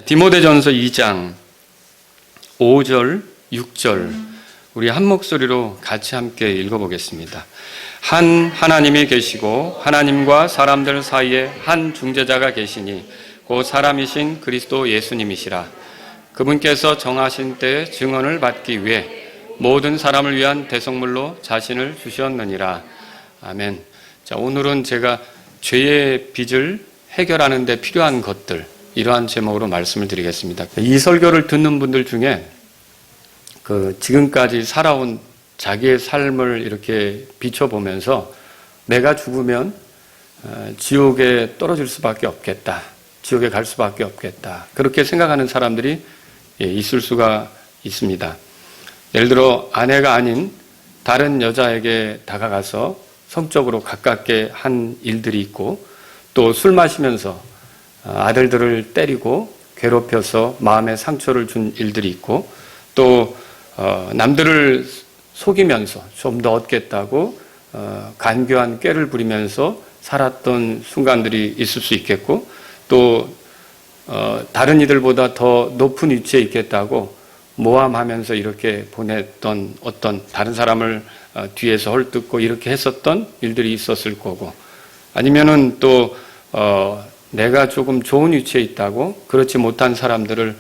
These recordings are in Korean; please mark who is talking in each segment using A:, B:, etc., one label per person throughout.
A: 디모데전서 2장 5절, 6절 우리 한 목소리로 같이 함께 읽어보겠습니다. 한 하나님이 계시고 하나님과 사람들 사이에 한 중재자가 계시니 곧 사람이신 그리스도 예수님이시라. 그분께서 정하신 때에 증언을 받기 위해 모든 사람을 위한 대속물로 자신을 주셨느니라. 아멘. 자, 오늘은 제가 죄의 빚을 해결하는 데 필요한 것들, 이러한 제목으로 말씀을 드리겠습니다. 이 설교를 듣는 분들 중에 지금까지 살아온 자기의 삶을 이렇게 비춰보면서 내가 죽으면 지옥에 떨어질 수밖에 없겠다, 지옥에 갈 수밖에 없겠다, 그렇게 생각하는 사람들이 있을 수가 있습니다. 예를 들어 아내가 아닌 다른 여자에게 다가가서 성적으로 가깝게 한 일들이 있고, 또 술 마시면서 아들들을 때리고 괴롭혀서 마음에 상처를 준 일들이 있고, 또 남들을 속이면서 좀 더 얻겠다고 간교한 꾀를 부리면서 살았던 순간들이 있을 수 있겠고, 또 다른 이들보다 더 높은 위치에 있겠다고 모함하면서 이렇게 보냈던 어떤 다른 사람을 뒤에서 헐뜯고 이렇게 했었던 일들이 있었을 거고, 아니면은 또 내가 조금 좋은 위치에 있다고 그렇지 못한 사람들을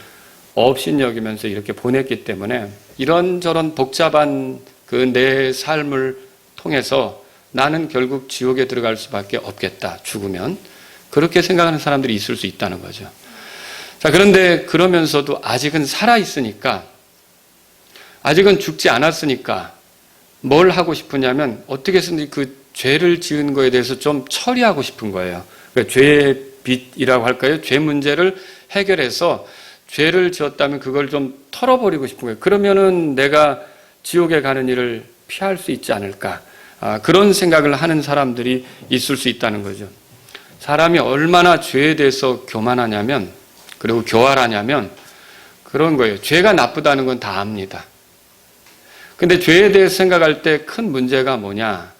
A: 업신여기면서 이렇게 보냈기 때문에 이런저런 복잡한 내 삶을 통해서 나는 결국 지옥에 들어갈 수밖에 없겠다, 죽으면. 그렇게 생각하는 사람들이 있을 수 있다는 거죠. 자, 그런데 그러면서도 아직은 살아있으니까, 아직은 죽지 않았으니까 뭘 하고 싶으냐면 어떻게 해서든지 그 죄를 지은 거에 대해서 좀 처리하고 싶은 거예요. 그러니까 죄의 빚이라고 할까요? 죄 문제를 해결해서 죄를 지었다면 그걸 좀 털어버리고 싶은 거예요. 그러면은 내가 지옥에 가는 일을 피할 수 있지 않을까. 그런 생각을 하는 사람들이 있을 수 있다는 거죠. 사람이 얼마나 죄에 대해서 교만하냐면, 그리고 교활하냐면 그런 거예요. 죄가 나쁘다는 건 다 압니다. 근데 죄에 대해서 생각할 때 큰 문제가 뭐냐.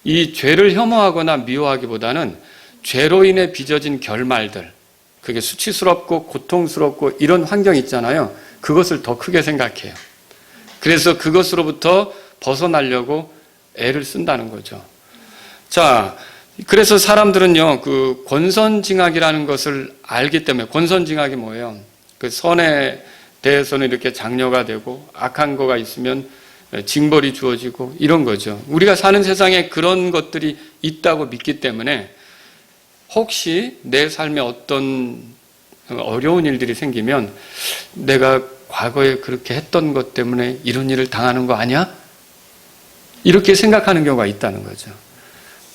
A: 이 죄를 혐오하거나 미워하기보다는 죄로 인해 빚어진 결말들, 그게 수치스럽고 고통스럽고 이런 환경이 있잖아요. 그것을 더 크게 생각해요. 그래서 그것으로부터 벗어나려고 애를 쓴다는 거죠. 자, 그래서 사람들은요, 그 권선징악이라는 것을 알기 때문에, 권선징악이 뭐예요? 그 선에 대해서는 이렇게 장려가 되고 악한 거가 있으면 징벌이 주어지고 이런 거죠. 우리가 사는 세상에 그런 것들이 있다고 믿기 때문에 혹시 내 삶에 어떤 어려운 일들이 생기면 내가 과거에 그렇게 했던 것 때문에 이런 일을 당하는 거 아니야? 이렇게 생각하는 경우가 있다는 거죠.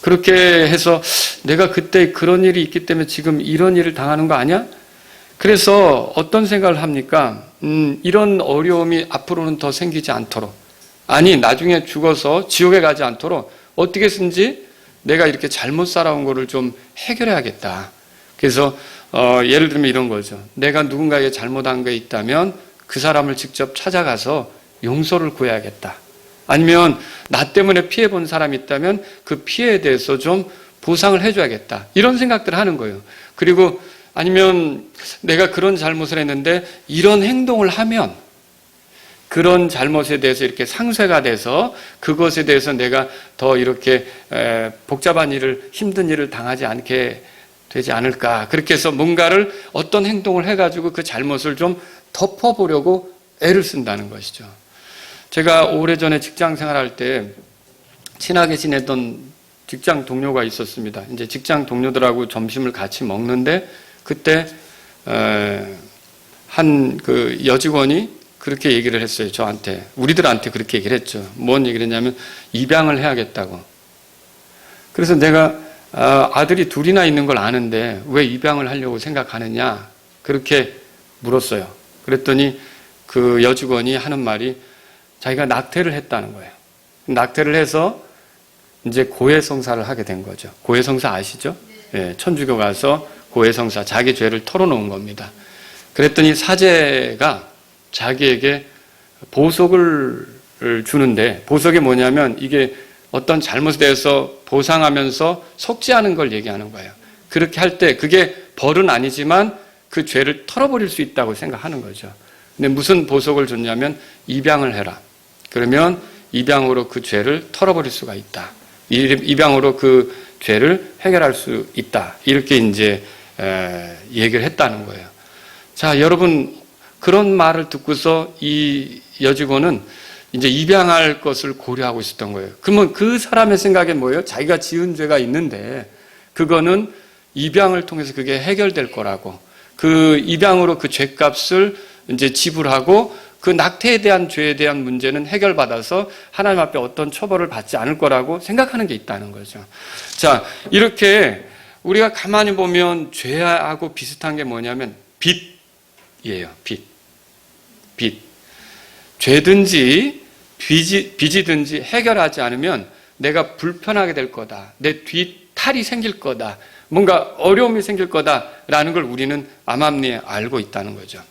A: 그렇게 해서 내가 그때 그런 일이 있기 때문에 지금 이런 일을 당하는 거 아니야? 그래서 어떤 생각을 합니까? 이런 어려움이 앞으로는 더 생기지 않도록, 아니 나중에 죽어서 지옥에 가지 않도록 어떻게 해서든지 내가 이렇게 잘못 살아온 거를 좀 해결해야겠다. 그래서 예를 들면 이런 거죠. 내가 누군가에게 잘못한 게 있다면 그 사람을 직접 찾아가서 용서를 구해야겠다. 아니면 나 때문에 피해본 사람이 있다면 그 피해에 대해서 좀 보상을 해줘야겠다. 이런 생각들을 하는 거예요. 그리고 아니면 내가 그런 잘못을 했는데 이런 행동을 하면 그런 잘못에 대해서 이렇게 상쇄가 돼서 그것에 대해서 내가 더 이렇게 복잡한 일을, 힘든 일을 당하지 않게 되지 않을까. 그렇게 해서 뭔가를 어떤 행동을 해가지고 그 잘못을 좀 덮어보려고 애를 쓴다는 것이죠. 제가 오래전에 직장 생활할 때 친하게 지냈던 직장 동료가 있었습니다. 이제 직장 동료들하고 점심을 같이 먹는데 그때 한 그 여직원이 그렇게 얘기를 했어요. 저한테, 우리들한테 그렇게 얘기를 했죠. 뭔 얘기를 했냐면 입양을 해야겠다고. 그래서 내가 아들이 둘이나 있는 걸 아는데 왜 입양을 하려고 생각하느냐, 그렇게 물었어요. 그랬더니 그 여직원이 하는 말이 자기가 낙태를 했다는 거예요. 낙태를 해서 이제 고해성사를 하게 된 거죠. 고해성사 아시죠? 예, 천주교 가서 고해성사, 자기 죄를 털어놓은 겁니다. 그랬더니 사제가 자기에게 보석을 주는데, 보석이 뭐냐면 이게 어떤 잘못에 대해서 보상하면서 속죄하는 걸 얘기하는 거예요. 그렇게 할 때 그게 벌은 아니지만 그 죄를 털어버릴 수 있다고 생각하는 거죠. 근데 무슨 보석을 줬냐면 입양을 해라. 그러면 입양으로 그 죄를 털어버릴 수가 있다. 입양으로 그 죄를 해결할 수 있다. 이렇게 이제 얘기를 했다는 거예요. 자, 여러분 그런 말을 듣고서 이 여직원은 이제 입양할 것을 고려하고 있었던 거예요. 그러면 그 사람의 생각에 뭐예요? 자기가 지은 죄가 있는데 그거는 입양을 통해서 그게 해결될 거라고. 그 입양으로 그 죄값을 이제 지불하고 그 낙태에 대한 죄에 대한 문제는 해결받아서 하나님 앞에 어떤 처벌을 받지 않을 거라고 생각하는 게 있다는 거죠. 자, 이렇게 우리가 가만히 보면 죄하고 비슷한 게 뭐냐면 빚이에요. 빚. 죄든지 빚이든지 해결하지 않으면 내가 불편하게 될 거다. 내 뒷탈이 생길 거다. 뭔가 어려움이 생길 거다라는 걸 우리는 암암리에 알고 있다는 거죠.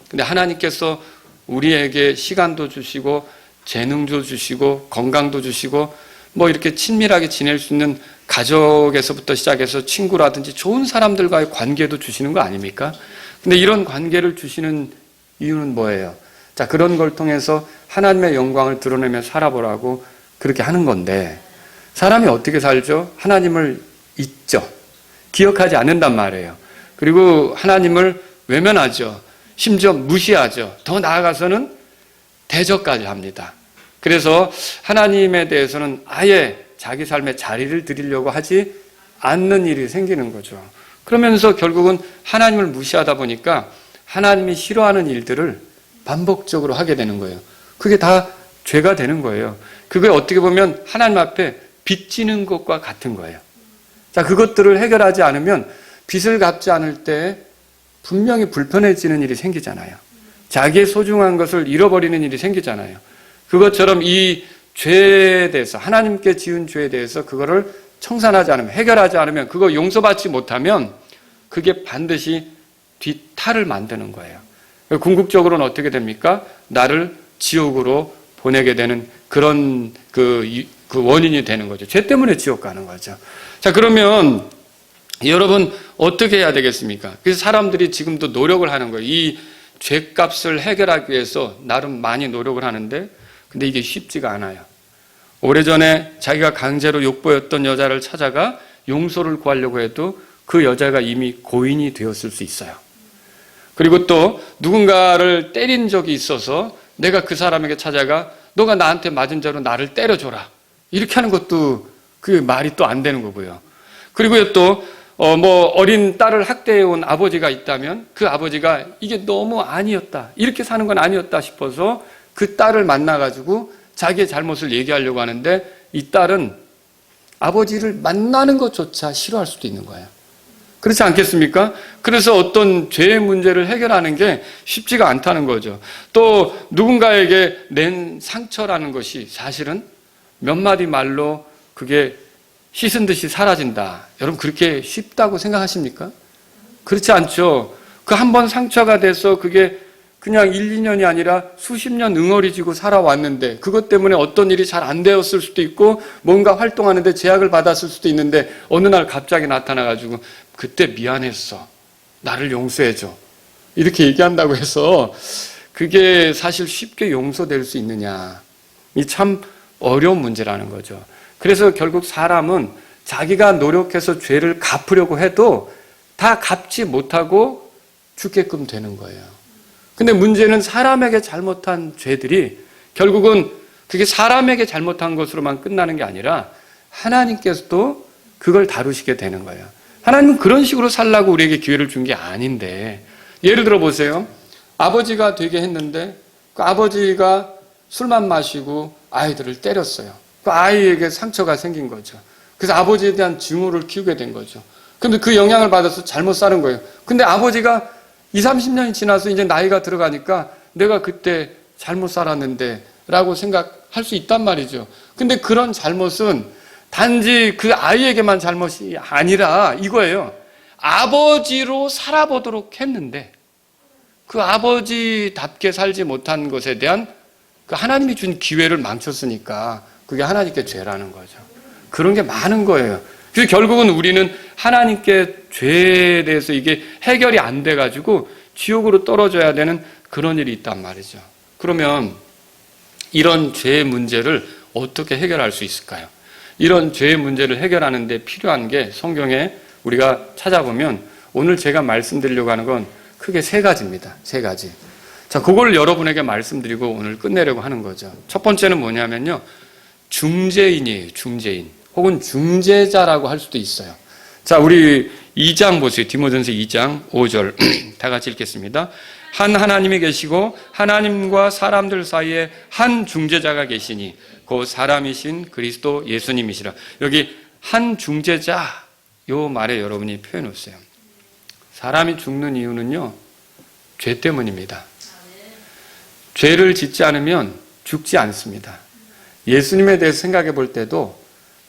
A: 근데 하나님께서 우리에게 시간도 주시고 재능도 주시고 건강도 주시고 뭐 이렇게 친밀하게 지낼 수 있는 가족에서부터 시작해서 친구라든지 좋은 사람들과의 관계도 주시는 거 아닙니까? 근데 이런 관계를 주시는 이유는 뭐예요? 자, 그런 걸 통해서 하나님의 영광을 드러내며 살아보라고 그렇게 하는 건데 사람이 어떻게 살죠? 하나님을 잊죠. 기억하지 않는단 말이에요. 그리고 하나님을 외면하죠. 심지어 무시하죠. 더 나아가서는 대적까지 합니다. 그래서 하나님에 대해서는 아예 자기 삶에 자리를 드리려고 하지 않는 일이 생기는 거죠. 그러면서 결국은 하나님을 무시하다 보니까 하나님이 싫어하는 일들을 반복적으로 하게 되는 거예요. 그게 다 죄가 되는 거예요. 그게 어떻게 보면 하나님 앞에 빚지는 것과 같은 거예요. 자, 그것들을 해결하지 않으면 빚을 갚지 않을 때 분명히 불편해지는 일이 생기잖아요. 자기의 소중한 것을 잃어버리는 일이 생기잖아요. 그것처럼 이 죄에 대해서 하나님께 지은 죄에 대해서 그거를 청산하지 않으면 해결하지 않으면 그거 용서받지 못하면 그게 반드시 뒷탈을 만드는 거예요. 궁극적으로는 어떻게 됩니까? 나를 지옥으로 보내게 되는 그런 그 원인이 되는 거죠. 죄 때문에 지옥 가는 거죠. 자, 그러면 여러분 어떻게 해야 되겠습니까? 그래서 사람들이 지금도 노력을 하는 거예요. 이 죄값을 해결하기 위해서 나름 많이 노력을 하는데 근데 이게 쉽지가 않아요. 오래전에 자기가 강제로 욕보였던 여자를 찾아가 용서를 구하려고 해도 그 여자가 이미 고인이 되었을 수 있어요. 그리고 또 누군가를 때린 적이 있어서 내가 그 사람에게 찾아가 너가 나한테 맞은 죄로 나를 때려줘라. 이렇게 하는 것도 그 말이 또 안 되는 거고요. 그리고 또 어린 딸을 학대해온 아버지가 있다면 그 아버지가 이게 너무 아니었다. 이렇게 사는 건 아니었다 싶어서 그 딸을 만나가지고 자기의 잘못을 얘기하려고 하는데 이 딸은 아버지를 만나는 것조차 싫어할 수도 있는 거예요. 그렇지 않겠습니까? 그래서 어떤 죄의 문제를 해결하는 게 쉽지가 않다는 거죠. 또 누군가에게 낸 상처라는 것이 사실은 몇 마디 말로 그게 씻은 듯이 사라진다. 여러분 그렇게 쉽다고 생각하십니까? 그렇지 않죠. 그 한 번 상처가 돼서 그게 그냥 1, 2년이 아니라 수십 년 응어리지고 살아왔는데 그것 때문에 어떤 일이 잘 안 되었을 수도 있고 뭔가 활동하는데 제약을 받았을 수도 있는데 어느 날 갑자기 나타나가지고 그때 미안했어. 나를 용서해줘. 이렇게 얘기한다고 해서 그게 사실 쉽게 용서될 수 있느냐. 이 참 어려운 문제라는 거죠. 그래서 결국 사람은 자기가 노력해서 죄를 갚으려고 해도 다 갚지 못하고 죽게끔 되는 거예요. 근데 문제는 사람에게 잘못한 죄들이 결국은 그게 사람에게 잘못한 것으로만 끝나는 게 아니라 하나님께서도 그걸 다루시게 되는 거예요. 하나님은 그런 식으로 살라고 우리에게 기회를 준 게 아닌데 예를 들어 보세요. 아버지가 되게 했는데 그 아버지가 술만 마시고 아이들을 때렸어요. 그 아이에게 상처가 생긴 거죠. 그래서 아버지에 대한 증오를 키우게 된 거죠. 근데 그 영향을 받아서 잘못 사는 거예요. 근데 아버지가 20, 30년이 지나서 이제 나이가 들어가니까 내가 그때 잘못 살았는데 라고 생각할 수 있단 말이죠. 근데 그런 잘못은 단지 그 아이에게만 잘못이 아니라 이거예요. 아버지로 살아보도록 했는데 그 아버지답게 살지 못한 것에 대한 그 하나님이 준 기회를 망쳤으니까 그게 하나님께 죄라는 거죠. 그런 게 많은 거예요. 그래서 결국은 우리는 하나님께 죄에 대해서 이게 해결이 안 돼가지고 지옥으로 떨어져야 되는 그런 일이 있단 말이죠. 그러면 이런 죄의 문제를 어떻게 해결할 수 있을까요? 이런 죄의 문제를 해결하는 데 필요한 게 성경에 우리가 찾아보면 오늘 제가 말씀드리려고 하는 건 크게 세 가지입니다. 세 가지. 자, 그걸 여러분에게 말씀드리고 오늘 끝내려고 하는 거죠. 첫 번째는 뭐냐면요. 중재인이에요. 중재인. 혹은 중재자라고 할 수도 있어요. 자, 우리 2장 보세요. 디모데전서 2장 5절 다 같이 읽겠습니다. 한 하나님이 계시고 하나님과 사람들 사이에 한 중재자가 계시니 그 사람이신 그리스도 예수님이시라. 여기 한 중재자 요 말에 여러분이 표현해 보세요. 사람이 죽는 이유는요. 죄 때문입니다. 죄를 짓지 않으면 죽지 않습니다. 예수님에 대해서 생각해 볼 때도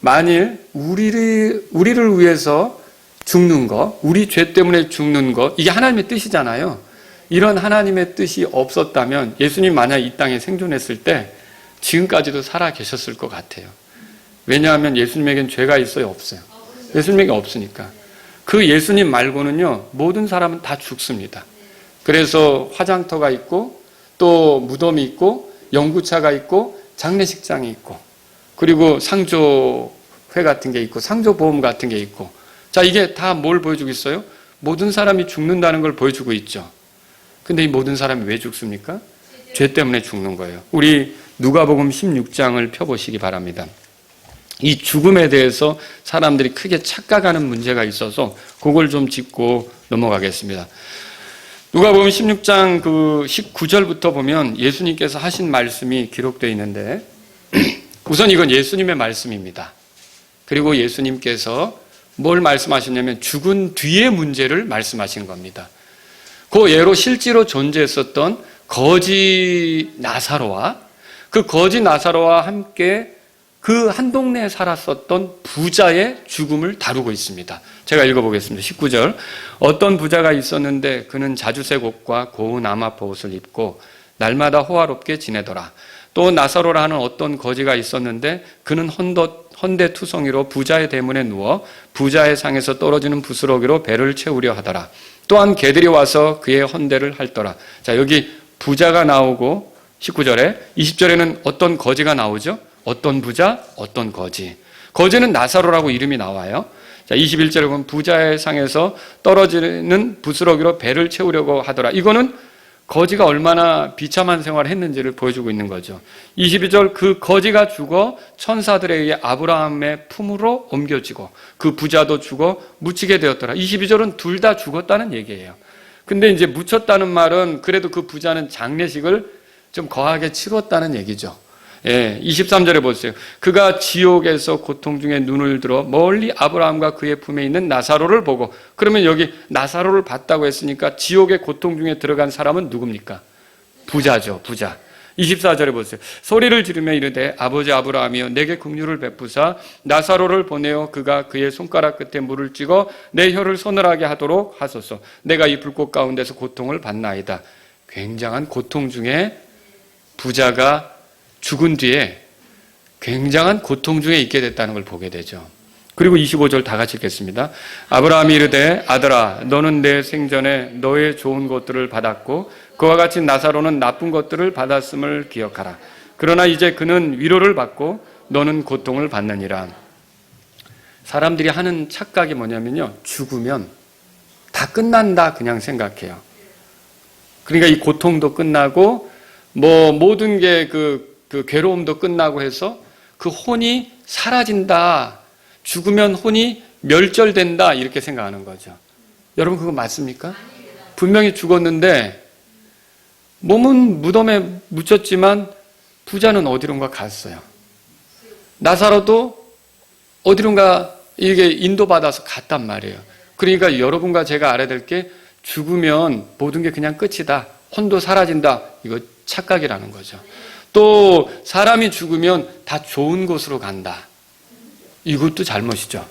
A: 만일 우리를 위해서 죽는 거, 우리 죄 때문에 죽는 거, 이게 하나님의 뜻이잖아요. 이런 하나님의 뜻이 없었다면 예수님 만약 이 땅에 생존했을 때 지금까지도 살아 계셨을 것 같아요. 왜냐하면 예수님에겐 죄가 있어요? 없어요? 예수님에게 없으니까. 그 예수님 말고는요, 모든 사람은 다 죽습니다. 그래서 화장터가 있고, 또 무덤이 있고, 연구차가 있고, 장례식장이 있고, 그리고 상조회 같은 게 있고, 상조보험 같은 게 있고. 자, 이게 다 뭘 보여주고 있어요? 모든 사람이 죽는다는 걸 보여주고 있죠. 근데 이 모든 사람이 왜 죽습니까? 죄 때문에 죽는 거예요. 우리 누가복음 16장을 펴보시기 바랍니다. 이 죽음에 대해서 사람들이 크게 착각하는 문제가 있어서 그걸 좀 짚고 넘어가겠습니다. 누가복음 16장 그 19절부터 보면 예수님께서 하신 말씀이 기록되어 있는데 우선 이건 예수님의 말씀입니다. 그리고 예수님께서 뭘 말씀하셨냐면 죽은 뒤의 문제를 말씀하신 겁니다. 그 예로 실제로 존재했었던 거지 나사로와 그 거지 나사로와 함께 그 한 동네에 살았었던 부자의 죽음을 다루고 있습니다. 제가 읽어보겠습니다. 19절. 어떤 부자가 있었는데 그는 자주색 옷과 고운 아마포 옷을 입고 날마다 호화롭게 지내더라. 또 나사로라 하는 어떤 거지가 있었는데 그는 헌데투성이로 부자의 대문에 누워 부자의 상에서 떨어지는 부스러기로 배를 채우려 하더라. 또한 개들이 와서 그의 헌대를 핥더라. 자, 여기 부자가 나오고 19절에 20절에는 어떤 거지가 나오죠? 어떤 부자, 어떤 거지. 거지는 나사로라고 이름이 나와요. 자, 21절에 보면 부자의 상에서 떨어지는 부스러기로 배를 채우려고 하더라. 이거는 거지가 얼마나 비참한 생활을 했는지를 보여주고 있는 거죠. 22절 그 거지가 죽어 천사들에 의해 아브라함의 품으로 옮겨지고 그 부자도 죽어 묻히게 되었더라. 22절은 둘 다 죽었다는 얘기예요. 근데 이제 묻혔다는 말은 그래도 그 부자는 장례식을 좀 거하게 치렀다는 얘기죠. 예, 23절에 보세요. 그가 지옥에서 고통 중에 눈을 들어 멀리 아브라함과 그의 품에 있는 나사로를 보고, 그러면 여기 나사로를 봤다고 했으니까 지옥의 고통 중에 들어간 사람은 누굽니까? 부자죠, 부자. 24절에 보세요. 소리를 지르며 이르되 아버지 아브라함이여 내게 긍휼을 베푸사 나사로를 보내어 그가 그의 손가락 끝에 물을 찍어 내 혀를 서늘하게 하도록 하소서. 내가 이 불꽃 가운데서 고통을 받나이다. 굉장한 고통 중에 부자가 죽은 뒤에 굉장한 고통 중에 있게 됐다는 걸 보게 되죠. 그리고 25절 다 같이 읽겠습니다. 아브라함이 이르되 아들아 너는 내 생전에 너의 좋은 것들을 받았고 그와 같이 나사로는 나쁜 것들을 받았음을 기억하라. 그러나 이제 그는 위로를 받고 너는 고통을 받느니라. 사람들이 하는 착각이 뭐냐면요, 죽으면 다 끝난다 그냥 생각해요. 그러니까 이 고통도 끝나고 뭐 모든 게 그 괴로움도 끝나고 해서 그 혼이 사라진다, 죽으면 혼이 멸절된다 이렇게 생각하는 거죠. 여러분 그거 맞습니까? 분명히 죽었는데 몸은 무덤에 묻혔지만 부자는 어디론가 갔어요. 나사로도 어디론가 이게 인도받아서 갔단 말이에요. 그러니까 여러분과 제가 알아야 될 게 죽으면 모든 게 그냥 끝이다, 혼도 사라진다, 이거 착각이라는 거죠. 또 사람이 죽으면 다 좋은 곳으로 간다, 이것도 잘못이죠.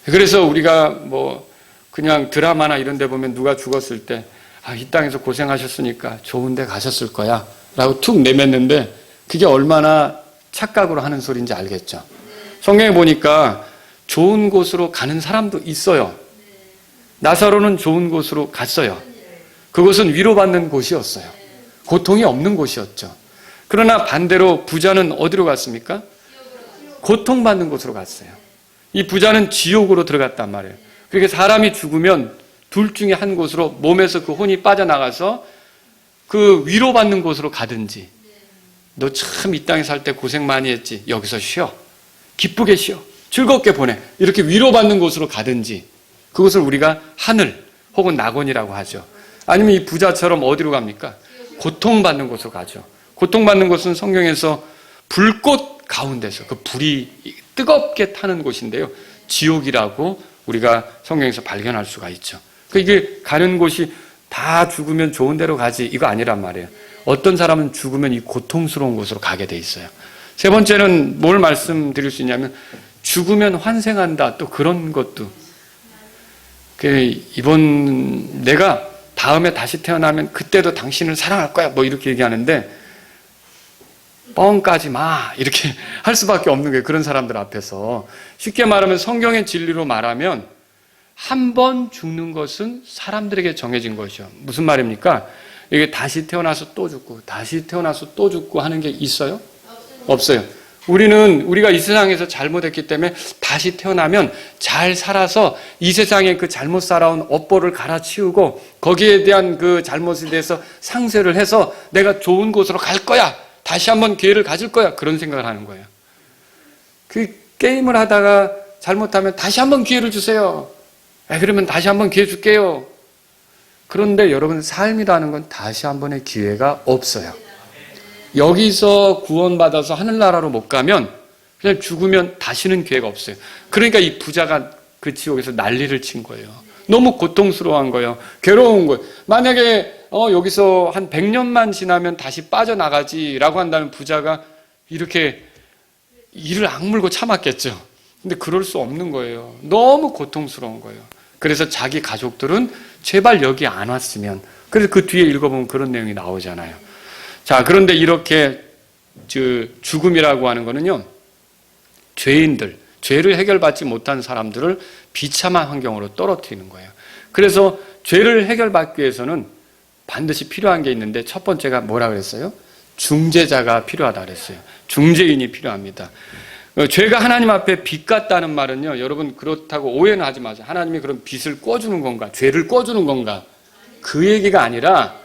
A: 그래서 우리가 뭐 그냥 드라마나 이런 데 보면 누가 죽었을 때 이 땅에서 고생하셨으니까 좋은 데 가셨을 거야 라고 툭 내뱉는데 그게 얼마나 착각으로 하는 소리인지 알겠죠. 성경에 보니까 좋은 곳으로 가는 사람도 있어요. 나사로는 좋은 곳으로 갔어요. 그곳은 위로받는 곳이었어요. 고통이 없는 곳이었죠. 그러나 반대로 부자는 어디로 갔습니까? 고통받는 곳으로 갔어요. 이 부자는 지옥으로 들어갔단 말이에요. 그러니까 사람이 죽으면 둘 중에 한 곳으로 몸에서 그 혼이 빠져나가서 그 위로받는 곳으로 가든지, 너 참 이 땅에 살 때 고생 많이 했지, 여기서 쉬어, 기쁘게 쉬어, 즐겁게 보내, 이렇게 위로받는 곳으로 가든지, 그것을 우리가 하늘 혹은 낙원이라고 하죠. 아니면 이 부자처럼 어디로 갑니까? 고통받는 곳으로 가죠. 고통받는 곳은 성경에서 불꽃 가운데서 그 불이 뜨겁게 타는 곳인데요, 지옥이라고 우리가 성경에서 발견할 수가 있죠. 이게 가는 곳이 다 죽으면 좋은 데로 가지, 이거 아니란 말이에요. 어떤 사람은 죽으면 이 고통스러운 곳으로 가게 돼 있어요. 세 번째는 뭘 말씀드릴 수 있냐면, 죽으면 환생한다, 또 그런 것도. 이번 내가 다음에 다시 태어나면 그때도 당신을 사랑할 거야, 뭐 이렇게 얘기하는데, 뻥까지 마, 이렇게 할 수밖에 없는 거예요. 그런 사람들 앞에서. 쉽게 말하면, 성경의 진리로 말하면 한 번 죽는 것은 사람들에게 정해진 것이요. 무슨 말입니까? 이게 다시 태어나서 또 죽고 다시 태어나서 또 죽고 하는 게 있어요? 없어요. 우리가 이 세상에서 잘못했기 때문에 다시 태어나면 잘 살아서 이 세상에 그 잘못 살아온 업보를 갈아치우고 거기에 대한 그 잘못에 대해서 상쇄를 해서 내가 좋은 곳으로 갈 거야, 다시 한번 기회를 가질 거야, 그런 생각을 하는 거예요. 그 게임을 하다가 잘못하면 다시 한번 기회를 주세요. 그러면 다시 한번 기회 줄게요. 그런데 여러분, 삶이라는 건 다시 한 번의 기회가 없어요. 여기서 구원받아서 하늘나라로 못 가면 그냥 죽으면 다시는 기회가 없어요. 그러니까 이 부자가 그 지옥에서 난리를 친 거예요. 너무 고통스러워한 거예요. 괴로운 거예요. 만약에 여기서 한 100년만 지나면 다시 빠져나가지라고 한다면 부자가 이렇게 이를 악물고 참았겠죠. 근데 그럴 수 없는 거예요. 너무 고통스러운 거예요. 그래서 자기 가족들은 제발 여기 안 왔으면. 그래서 그 뒤에 읽어보면 그런 내용이 나오잖아요. 자, 그런데 이렇게 죽음이라고 하는 거는요, 죄인들, 죄를 해결받지 못한 사람들을 비참한 환경으로 떨어뜨리는 거예요. 그래서 죄를 해결받기 위해서는 반드시 필요한 게 있는데, 첫 번째가 뭐라 그랬어요? 중재자가 필요하다 그랬어요. 중재인이 필요합니다. 죄가 하나님 앞에 빚 같다는 말은요, 여러분 그렇다고 오해는 하지 마세요. 하나님이 그럼 빚을 꿔주는 건가? 죄를 꿔주는 건가? 그 얘기가 아니라,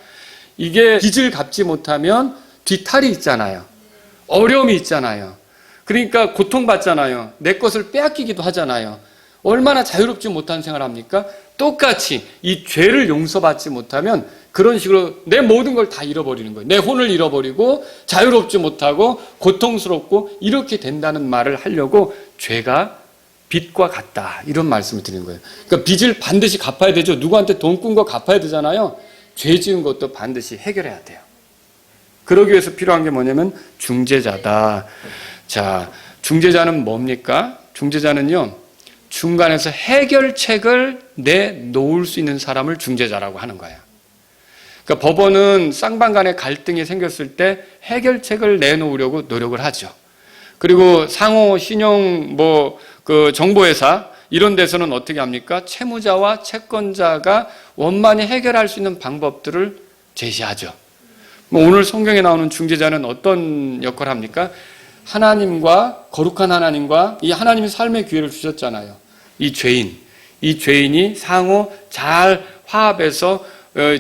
A: 이게 빚을 갚지 못하면 뒤탈이 있잖아요. 어려움이 있잖아요. 그러니까 고통받잖아요. 내 것을 빼앗기기도 하잖아요. 얼마나 자유롭지 못한 생활을 합니까? 똑같이 이 죄를 용서받지 못하면 그런 식으로 내 모든 걸 다 잃어버리는 거예요. 내 혼을 잃어버리고 자유롭지 못하고 고통스럽고 이렇게 된다는 말을 하려고 죄가 빚과 같다, 이런 말씀을 드리는 거예요. 그러니까 빚을 반드시 갚아야 되죠. 누구한테 돈 꾼 거 갚아야 되잖아요. 죄 지은 것도 반드시 해결해야 돼요. 그러기 위해서 필요한 게 뭐냐면 중재자다. 자, 중재자는 뭡니까? 중재자는요, 중간에서 해결책을 내놓을 수 있는 사람을 중재자라고 하는 거예요. 그러니까 법원은 쌍방 간의 갈등이 생겼을 때 해결책을 내놓으려고 노력을 하죠. 그리고 상호, 신용, 그 정보회사, 이런 데서는 어떻게 합니까? 채무자와 채권자가 원만히 해결할 수 있는 방법들을 제시하죠. 오늘 성경에 나오는 중재자는 어떤 역할을 합니까? 하나님과, 거룩한 하나님과 이 하나님이 삶의 기회를 주셨잖아요. 이 죄인이 상호 잘 화합해서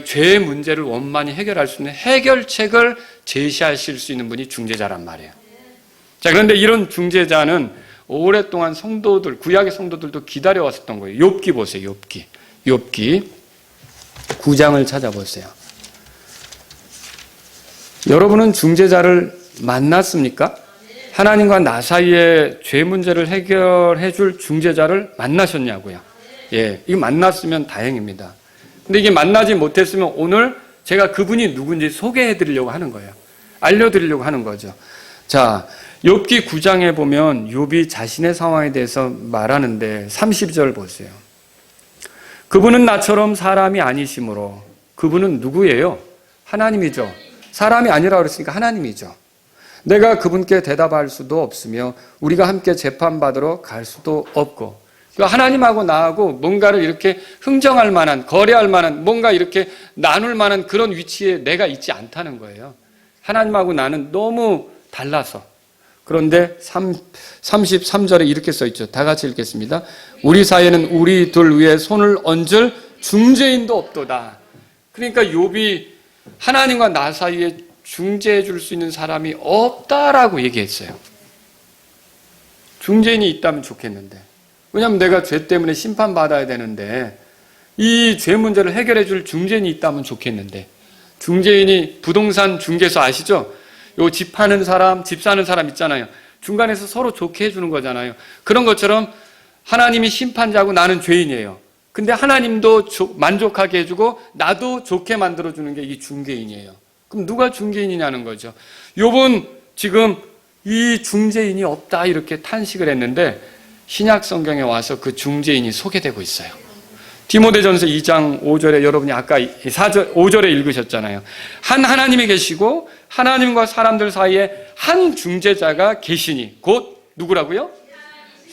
A: 죄의 문제를 원만히 해결할 수 있는 해결책을 제시하실 수 있는 분이 중재자란 말이에요. 자, 그런데 이런 중재자는 오랫동안 성도들, 구약의 성도들도 기다려왔었던 거예요. 욥기 보세요, 욥기 9장을 찾아보세요. 여러분은 중재자를 만났습니까? 하나님과 나 사이에 죄 문제를 해결해 줄 중재자를 만나셨냐고요. 예, 이거 만났으면 다행입니다. 근데 이게 만나지 못했으면 오늘 제가 그분이 누군지 소개해 드리려고 하는 거예요. 알려드리려고 하는 거죠. 자, 욥기 9장에 보면 욥이 자신의 상황에 대해서 말하는데 30절 보세요. 그분은 나처럼 사람이 아니시므로. 그분은 누구예요? 하나님이죠. 사람이 아니라고 그랬으니까 하나님이죠. 내가 그분께 대답할 수도 없으며 우리가 함께 재판받으러 갈 수도 없고, 하나님하고 나하고 뭔가를 이렇게 흥정할 만한, 거래할 만한, 뭔가 이렇게 나눌 만한 그런 위치에 내가 있지 않다는 거예요. 하나님하고 나는 너무 달라서. 그런데 33절에 이렇게 써있죠. 다 같이 읽겠습니다. 우리 사이에는 우리 둘 위에 손을 얹을 중재인도 없도다. 그러니까 욥이 하나님과 나 사이에 중재해 줄 수 있는 사람이 없다라고 얘기했어요. 중재인이 있다면 좋겠는데. 왜냐하면 내가 죄 때문에 심판받아야 되는데 이 죄 문제를 해결해 줄 중재인이 있다면 좋겠는데, 중재인이 부동산 중개소 아시죠? 요 집 파는 사람, 집 사는 사람 있잖아요. 중간에서 서로 좋게 해주는 거잖아요. 그런 것처럼 하나님이 심판자고 나는 죄인이에요. 근데 하나님도 만족하게 해주고 나도 좋게 만들어주는 게 이 중개인이에요. 그럼 누가 중개인이냐는 거죠. 욥은 지금 이 중재인이 없다 이렇게 탄식을 했는데 신약 성경에 와서 그 중재인이 소개되고 있어요. 디모데전서 2장 5절에 여러분이 아까 5절에 읽으셨잖아요. 한 하나님이 계시고 하나님과 사람들 사이에 한 중재자가 계시니 곧 누구라고요?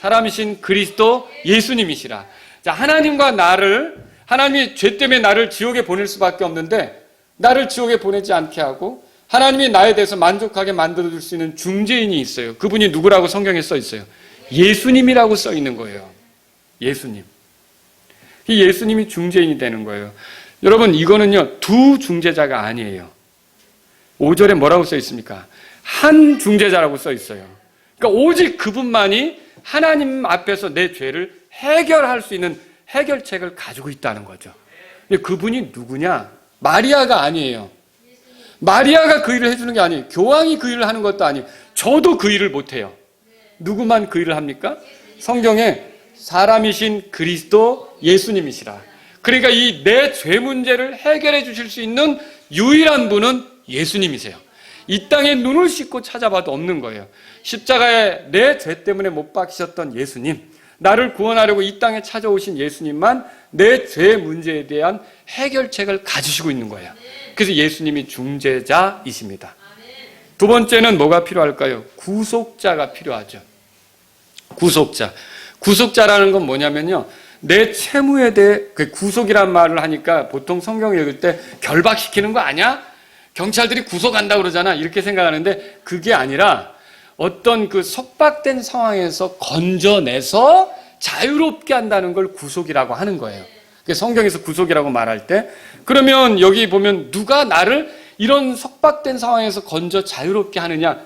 A: 사람이신 그리스도 예수님이시라. 자, 하나님과 나를, 하나님이 죄 때문에 나를 지옥에 보낼 수밖에 없는데 나를 지옥에 보내지 않게 하고 하나님이 나에 대해서 만족하게 만들어줄 수 있는 중재인이 있어요. 그분이 누구라고 성경에 써 있어요? 예수님이라고 써 있는 거예요. 예수님. 이 예수님이 중재인이 되는 거예요. 여러분, 이거는요, 두 중재자가 아니에요. 5절에 뭐라고 써 있습니까? 한 중재자라고 써 있어요. 그러니까 오직 그분만이 하나님 앞에서 내 죄를 해결할 수 있는 해결책을 가지고 있다는 거죠. 근데 그분이 누구냐? 마리아가 아니에요. 마리아가 그 일을 해주는 게 아니에요. 교황이 그 일을 하는 것도 아니에요. 저도 그 일을 못해요. 누구만 그 일을 합니까? 성경에 사람이신 그리스도 예수님이시라. 그러니까 이 내 죄 문제를 해결해 주실 수 있는 유일한 분은 예수님이세요. 이 땅에 눈을 씻고 찾아봐도 없는 거예요. 십자가에 내 죄 때문에 못 박히셨던 예수님, 나를 구원하려고 이 땅에 찾아오신 예수님만 내 죄 문제에 대한 해결책을 가지시고 있는 거예요. 그래서 예수님이 중재자이십니다. 두 번째는 뭐가 필요할까요? 구속자가 필요하죠. 구속자. 구속자라는 건 뭐냐면요, 내 채무에 대해, 구속이란 말을 하니까 보통 성경 읽을 때 결박시키는 거 아니야? 경찰들이 구속한다 그러잖아. 이렇게 생각하는데 그게 아니라 어떤 그 속박된 상황에서 건져내서 자유롭게 한다는 걸 구속이라고 하는 거예요. 성경에서 구속이라고 말할 때, 그러면 여기 보면 누가 나를 이런 속박된 상황에서 건져 자유롭게 하느냐?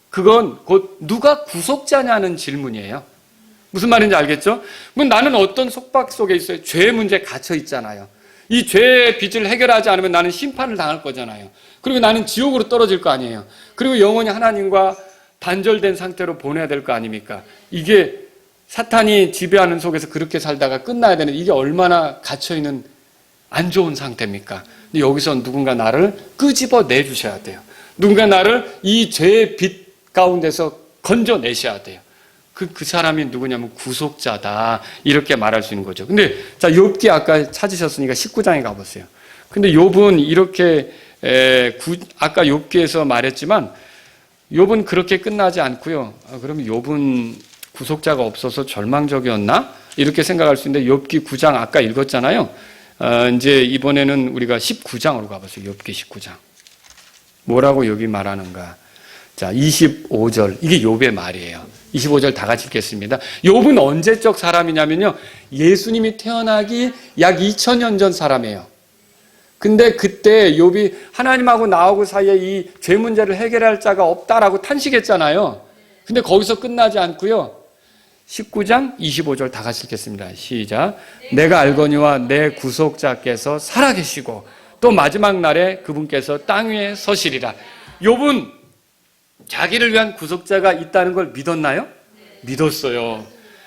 A: 그건 곧 누가 구속자냐는 질문이에요. 무슨 말인지 알겠죠? 그럼 나는 어떤 속박 속에 있어요? 죄 문제에 갇혀 있잖아요. 이 죄의 빚을 해결하지 않으면 나는 심판을 당할 거잖아요. 그리고 나는 지옥으로 떨어질 거 아니에요. 그리고 영원히 하나님과 단절된 상태로 보내야 될 거 아닙니까? 이게 사탄이 지배하는 속에서 그렇게 살다가 끝나야 되는, 이게 얼마나 갇혀있는 안 좋은 상태입니까? 근데 여기서 누군가 나를 끄집어 내주셔야 돼요. 누군가 나를 이 죄의 빚 가운데서 건져내셔야 돼요. 그 사람이 누구냐면 구속자다, 이렇게 말할 수 있는 거죠. 근데 자, 욥기 아까 찾으셨으니까 19장에 가보세요. 근데 욥은 이렇게 아까 욥기에서 말했지만 욥은 그렇게 끝나지 않고요. 그러면 욥은 구속자가 없어서 절망적이었나? 이렇게 생각할 수 있는데 욥기 9장 아까 읽었잖아요. 이제 이번에는 우리가 19장으로 가보세요. 욥기 19장. 뭐라고 욥이 말하는가? 자, 25절. 이게 욥의 말이에요. 25절 다 같이 읽겠습니다. 욥은 언제적 사람이냐면요, 예수님이 태어나기 약 2000년 전 사람이에요. 근데 그때 욥이 하나님하고 나하고 사이에 이 죄 문제를 해결할 자가 없다라고 탄식했잖아요. 근데 거기서 끝나지 않고요, 19장 25절 다 같이 읽겠습니다. 시작. 내가 알거니와 내 구속자께서 살아계시고 또 마지막 날에 그분께서 땅 위에 서시리라. 욥은 자기를 위한 구속자가 있다는 걸 믿었나요? 믿었어요.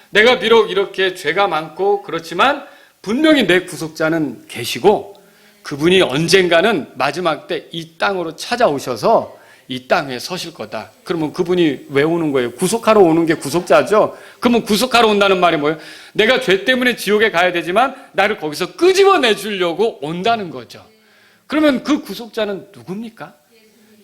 A: 내가 비록 이렇게 죄가 많고 그렇지만 분명히 내 구속자는 계시고 그분이 언젠가는 마지막 때 이 땅으로 찾아오셔서 이 땅에 서실 거다. 그러면 그분이 왜 오는 거예요? 구속하러 오는 게 구속자죠? 그러면 구속하러 온다는 말이 뭐예요? 내가 죄 때문에 지옥에 가야 되지만 나를 거기서 끄집어내 주려고 온다는 거죠. 그러면 그 구속자는 누굽니까?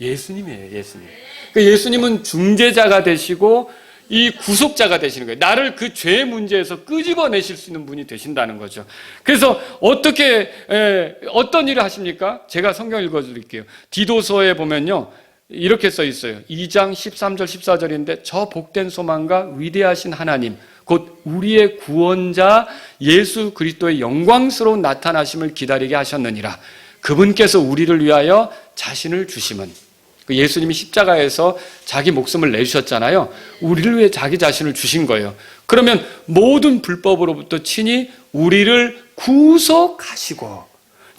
A: 예수님이에요, 예수님. 그러니까 예수님은 중재자가 되시고 이 구속자가 되시는 거예요. 나를 그 죄 문제에서 끄집어내실 수 있는 분이 되신다는 거죠. 그래서 어떤 일을 하십니까? 제가 성경 읽어드릴게요. 디도서에 보면요, 이렇게 써 있어요. 2장 13절 14절인데 저 복된 소망과 위대하신 하나님 곧 우리의 구원자 예수 그리스도의 영광스러운 나타나심을 기다리게 하셨느니라. 그분께서 우리를 위하여 자신을 주심은, 예수님이 십자가에서 자기 목숨을 내주셨잖아요. 우리를 위해 자기 자신을 주신 거예요. 그러면 모든 불법으로부터 친히 우리를 구속하시고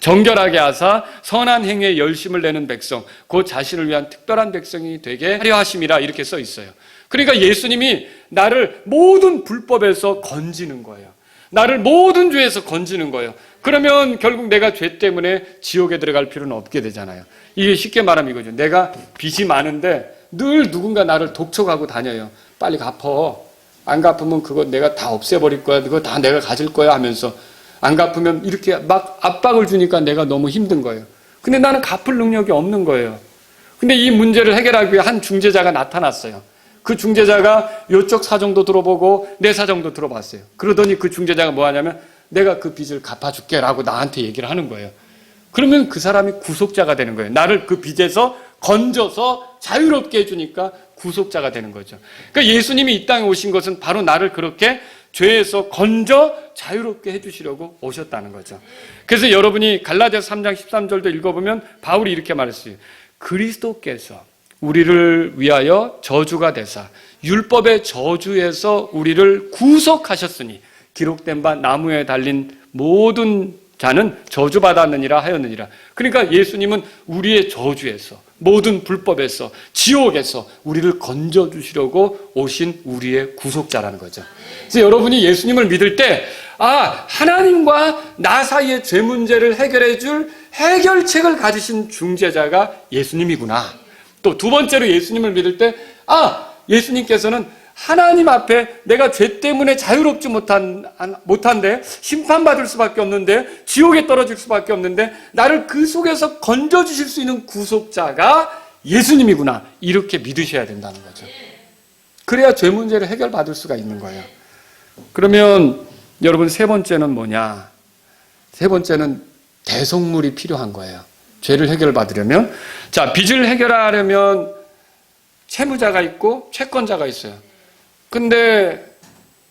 A: 정결하게 하사 선한 행위에 열심을 내는 백성, 곧 자신을 위한 특별한 백성이 되게 하려 하심이라, 이렇게 써 있어요. 그러니까 예수님이 나를 모든 불법에서 건지는 거예요. 나를 모든 죄에서 건지는 거예요. 그러면 결국 내가 죄 때문에 지옥에 들어갈 필요는 없게 되잖아요. 이게 쉽게 말하면 이거죠. 내가 빚이 많은데 늘 누군가 나를 독촉하고 다녀요. 빨리 갚어. 안 갚으면 그거 내가 다 없애버릴 거야. 그거 다 내가 가질 거야 하면서 안 갚으면 이렇게 막 압박을 주니까 내가 너무 힘든 거예요. 근데 나는 갚을 능력이 없는 거예요. 근데 이 문제를 해결하기 위해 한 중재자가 나타났어요. 그 중재자가 이쪽 사정도 들어보고 내 사정도 들어봤어요. 그러더니 그 중재자가 뭐 하냐면 내가 그 빚을 갚아줄게 라고 나한테 얘기를 하는 거예요. 그러면 그 사람이 구속자가 되는 거예요. 나를 그 빚에서 건져서 자유롭게 해주니까 구속자가 되는 거죠. 그러니까 예수님이 이 땅에 오신 것은 바로 나를 그렇게 죄에서 건져 자유롭게 해주시려고 오셨다는 거죠. 그래서 여러분이 갈라디아서 3장 13절도 읽어보면 바울이 이렇게 말했어요. 그리스도께서 우리를 위하여 저주가 되사 율법의 저주에서 우리를 구속하셨으니 기록된 바 나무에 달린 모든 자는 저주받았느니라 하였느니라. 그러니까 예수님은 우리의 저주에서, 모든 불법에서, 지옥에서 우리를 건져주시려고 오신 우리의 구속자라는 거죠. 그래서 여러분이 예수님을 믿을 때 하나님과 나 사이의 죄 문제를 해결해 줄 해결책을 가지신 중재자가 예수님이구나. 또 두 번째로 예수님을 믿을 때 예수님께서는 하나님 앞에 내가 죄 때문에 자유롭지 못한데 심판받을 수밖에 없는데 지옥에 떨어질 수밖에 없는데 나를 그 속에서 건져주실 수 있는 구속자가 예수님이구나, 이렇게 믿으셔야 된다는 거죠. 그래야 죄 문제를 해결받을 수가 있는 거예요. 그러면 여러분, 세 번째는 뭐냐? 세 번째는 대속물이 필요한 거예요. 죄를 해결받으려면. 자, 빚을 해결하려면 채무자가 있고 채권자가 있어요. 근데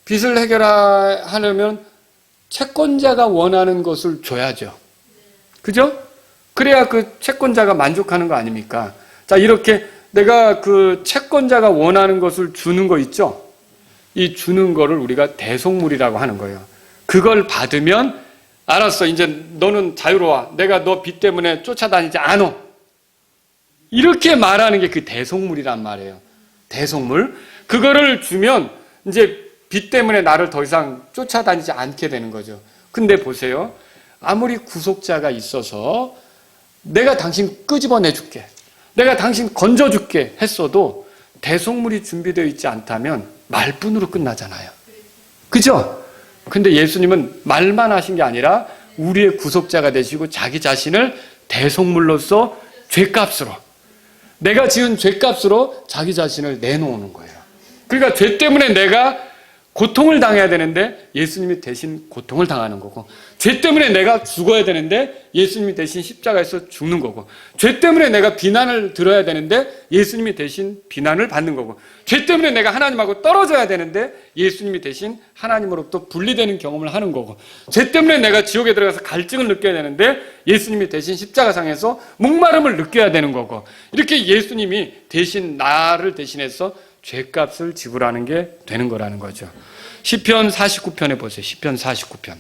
A: 빚을 해결하려면 채권자가 원하는 것을 줘야죠. 그죠? 그래야 그 채권자가 만족하는 거 아닙니까? 자, 이렇게 내가 그 채권자가 원하는 것을 주는 거 있죠? 이 주는 거를 우리가 대속물이라고 하는 거예요. 그걸 받으면 알았어, 이제 너는 자유로워. 내가 너 빚 때문에 쫓아다니지 않아. 이렇게 말하는 게 그 대속물이란 말이에요. 대속물. 그거를 주면 이제 빚 때문에 나를 더 이상 쫓아다니지 않게 되는 거죠. 근데 보세요. 아무리 구속자가 있어서 내가 당신 끄집어내줄게, 내가 당신 건져줄게 했어도 대속물이 준비되어 있지 않다면 말뿐으로 끝나잖아요. 그죠? 근데 예수님은 말만 하신 게 아니라 우리의 구속자가 되시고 자기 자신을 대속물로서 죄값으로, 내가 지은 죄값으로 자기 자신을 내놓는 거예요. 그러니까 죄 때문에 내가 고통을 당해야 되는데 예수님이 대신 고통을 당하는 거고, 죄 때문에 내가 죽어야 되는데 예수님이 대신 십자가에서 죽는 거고, 죄 때문에 내가 비난을 들어야 되는데 예수님이 대신 비난을 받는 거고, 죄 때문에 내가 하나님하고 떨어져야 되는데 예수님이 대신 하나님으로부터 분리되는 경험을 하는 거고, 죄 때문에 내가 지옥에 들어가서 갈증을 느껴야 되는데 예수님이 대신 십자가상에서 목마름을 느껴야 되는 거고, 이렇게 예수님이 대신 나를 대신해서 죄값을 지불하는 게 되는 거라는 거죠. 시편 49편에 보세요. 시편 49편.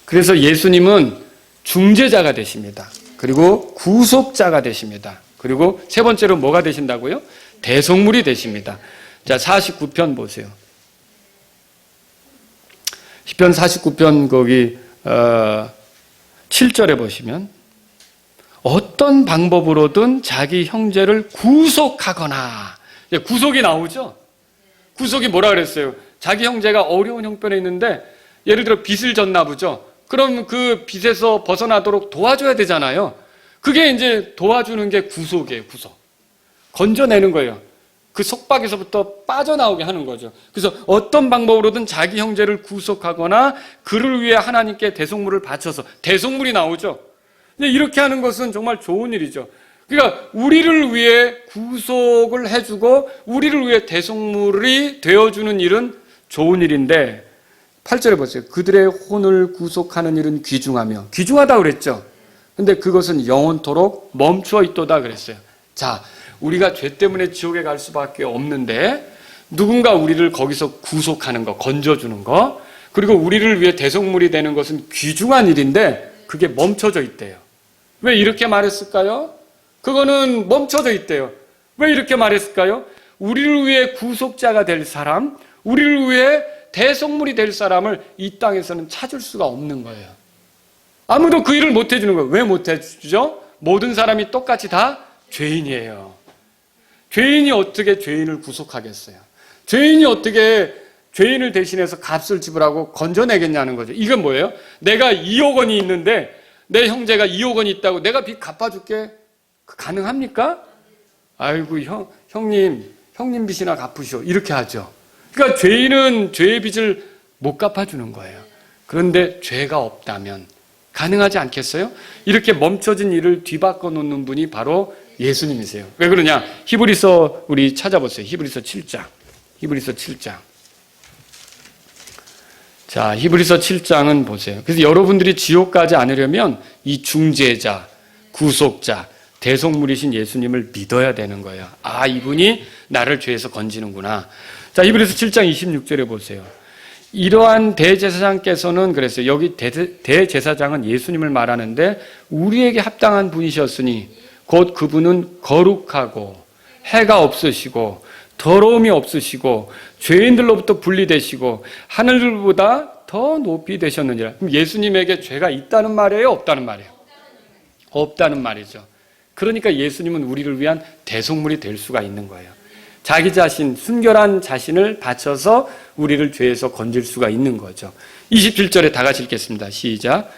A: 그래서 예수님은 중재자가 되십니다. 그리고 구속자가 되십니다. 그리고 세 번째로 뭐가 되신다고요? 대속물이 되십니다. 자, 49편 보세요. 시편 49편 거기 7절에 보시면 어떤 방법으로든 자기 형제를 구속하거나, 구속이 나오죠? 구속이 뭐라 그랬어요? 자기 형제가 어려운 형편에 있는데 예를 들어 빚을 졌나 보죠? 그럼 그 빚에서 벗어나도록 도와줘야 되잖아요. 그게 이제 도와주는 게 구속이에요, 구속. 건져내는 거예요. 그 속박에서부터 빠져나오게 하는 거죠. 그래서 어떤 방법으로든 자기 형제를 구속하거나 그를 위해 하나님께 대속물을 바쳐서 대속물이 나오죠. 이렇게 하는 것은 정말 좋은 일이죠. 그러니까 우리를 위해 구속을 해주고 우리를 위해 대속물이 되어주는 일은 좋은 일인데 8절에 보세요. 그들의 혼을 구속하는 일은 귀중하며 귀중하다고 그랬죠. 근데 그것은 영원토록 멈추어 있도다 그랬어요. 자, 우리가 죄 때문에 지옥에 갈 수밖에 없는데 누군가 우리를 거기서 구속하는 거, 건져주는 거, 그리고 우리를 위해 대속물이 되는 것은 귀중한 일인데 그게 멈춰져 있대요. 왜 이렇게 말했을까요? 그거는 멈춰져 있대요. 왜 이렇게 말했을까요? 우리를 위해 구속자가 될 사람, 우리를 위해 대속물이 될 사람을 이 땅에서는 찾을 수가 없는 거예요. 아무도 그 일을 못 해주는 거예요. 왜 못 해주죠? 모든 사람이 똑같이 다 죄인이에요. 죄인이 어떻게 죄인을 구속하겠어요? 죄인이 어떻게 죄인을 대신해서 값을 지불하고 건져내겠냐는 거죠. 이건 뭐예요? 내가 2억 원이 있는데 내 형제가 2억 원이 있다고 내가 빚 갚아줄게. 가능합니까? 아이고 형님 빚이나 갚으시오. 이렇게 하죠. 그러니까 죄인은 죄의 빚을 못 갚아주는 거예요. 그런데 죄가 없다면 가능하지 않겠어요? 이렇게 멈춰진 일을 뒤바꿔 놓는 분이 바로 예수님이세요. 왜 그러냐? 히브리서 우리 찾아보세요. 히브리서 7장. 히브리서 7장. 자, 히브리서 7장은 보세요. 그래서 여러분들이 지옥 가지 않으려면 이 중재자, 구속자, 대속물이신 예수님을 믿어야 되는 거예요. 아, 이분이 나를 죄에서 건지는구나. 자, 히브리서 7장 26절에 보세요. 이러한 대제사장께서는 그랬어요. 여기 대제사장은 예수님을 말하는데 우리에게 합당한 분이셨으니 곧 그분은 거룩하고 해가 없으시고 더러움이 없으시고 죄인들로부터 분리되시고 하늘들보다 더 높이 되셨느니라. 그럼 예수님에게 죄가 있다는 말이에요? 없다는 말이에요? 없다는 말이죠. 그러니까 예수님은 우리를 위한 대속물이 될 수가 있는 거예요. 자기 자신, 순결한 자신을 바쳐서 우리를 죄에서 건질 수가 있는 거죠. 27절에 다 같이 읽겠습니다. 시작.